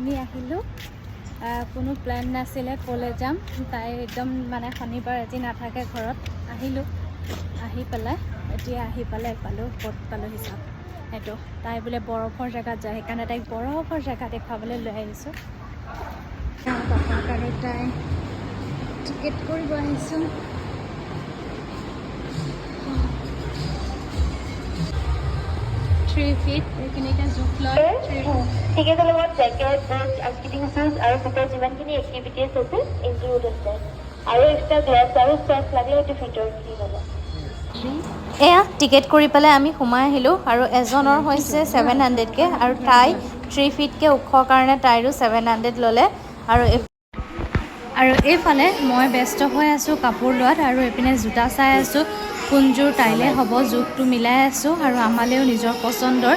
আমি আহিলোঁ কোনো প্লেন নাছিলে ক'লে যাম তাই একদম মানে শনিবাৰ আজি নাথাকে ঘৰত আহিলোঁ আহি পেলাই এতিয়া আহি পেলাই পালোঁ ক'ত পালোঁ হিচাপ সেইটো তাই বোলে বৰফৰ জেগাত যায় সেইকাৰণে তাইক বৰফৰ জেগা দেখুৱাবলৈ লৈ আহিছোঁ পাপাৰ কাৰণে তাই টিকেট কৰিব আহিছোঁ 3 feet এইখিনিতে জোখ লয় টিকেটৰ লগত জেকেট বেল্ট স্কিটিং শ্বুজ আৰু ভিতৰত যিমানখিনি এক্টিভিটিজ আছে ইনক্লুড আছে আৰু এক্সট্ৰা গ্লাছ আৰু ষ্ট্ৰেপ লাগিলে এইটো ভিতৰত দি ল'ব এয়া টিকেট কৰি পেলাই আমি সোমাই আহিলোঁ আৰু এজনৰ হৈছে 700কে আৰু তাই 3 feetকে ওখৰ কাৰণে তাইৰো 700 ল'লে আৰু এইফালে মই ব্যস্ত হৈ আছোঁ কাপোৰ লোৱাত আৰু এইপিনে জোতা চাই আছোঁ কোনযোৰ তাইলে হ'ব জোখটো মিলাই আছোঁ আৰু আমালেও নিজৰ পচন্দৰ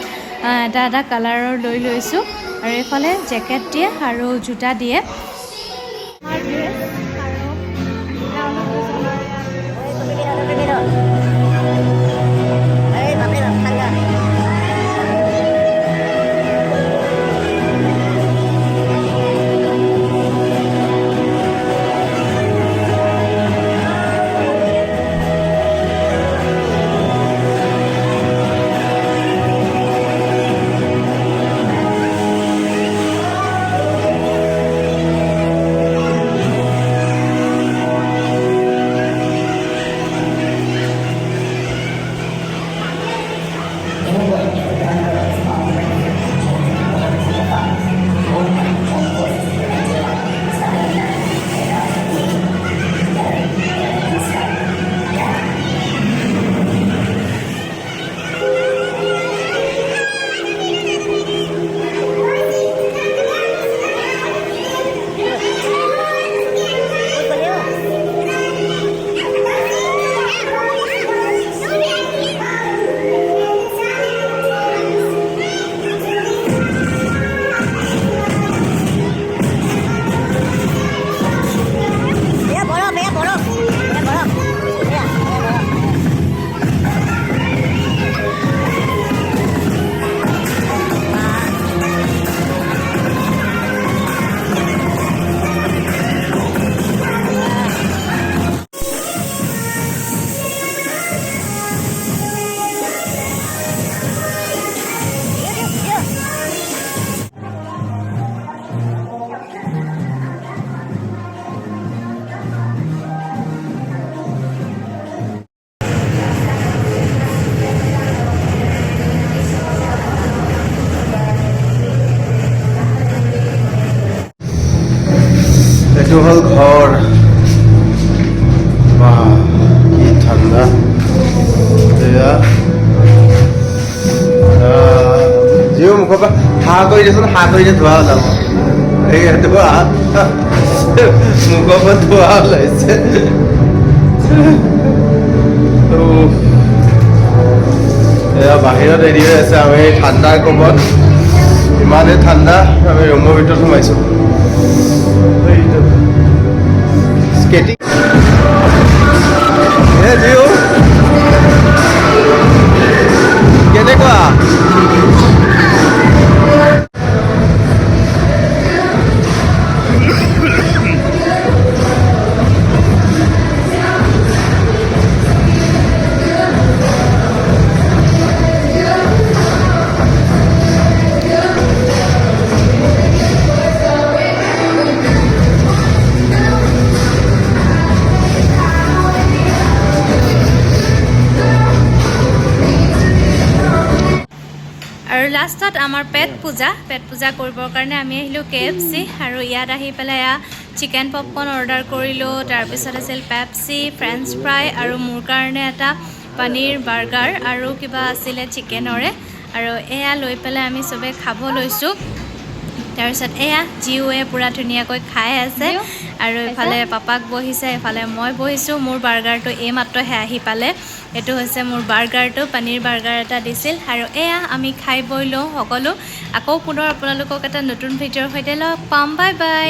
এটা কালাৰৰ লৈ লৈছোঁ আৰু এইফালে জেকেট দিয়ে আৰু জোতা দিয়ে এইটো হ'ল ঘৰ বাহ কি ঠাণ্ডা এয়া জিও মুখৰ পৰা হাঁ কৰি দিয়েচোন হাঁ কৰি দিয়ে ধোৱা ওলাব এইটো মুখৰ পৰা ধোৱা ওলাইছে এয়া বাহিৰত এৰি হৈ আছে আমি ঠাণ্ডাৰ কোবত ইমানেই ঠাণ্ডা আমি ৰুমৰ ভিতৰত সোমাইছোঁ skating জিও কেনেকুৱা আৰু লাষ্টত আমাৰ পেট পূজা কৰিবৰ কাৰণে আমি আহিলোঁ KFC আৰু ইয়াত আহি পেলাই চিকেন পপকৰ্ন অৰ্ডাৰ কৰিলোঁ তাৰপিছত আছিল পেপচি ফ্ৰেঞ্চ ফ্ৰাই আৰু মোৰ কাৰণে এটা পনীৰ বাৰ্গাৰ আৰু কিবা আছিলে চিকেনৰে আৰু এয়া লৈ পেলাই আমি চবে খাব লৈছোঁ তাৰপিছত এয়া জিওৱে পুৰা ধুনীয়াকৈ খাই আছে আৰু ইফালে পাপাক বহিছে ইফালে মই বহিছোঁ মোৰ বাৰ্গাৰটো এইমাত্ৰহে আহি পালে এইটো হৈছে মোৰ বাৰ্গাৰটো পনীৰ বাৰ্গাৰ এটা দিছিল আৰু এয়া আমি খাই বৈ লওঁ সকলো আকৌ পুনৰ আপোনালোকক এটা নতুন ভিডিঅ'ৰ সৈতে লগ পাম বাই বাই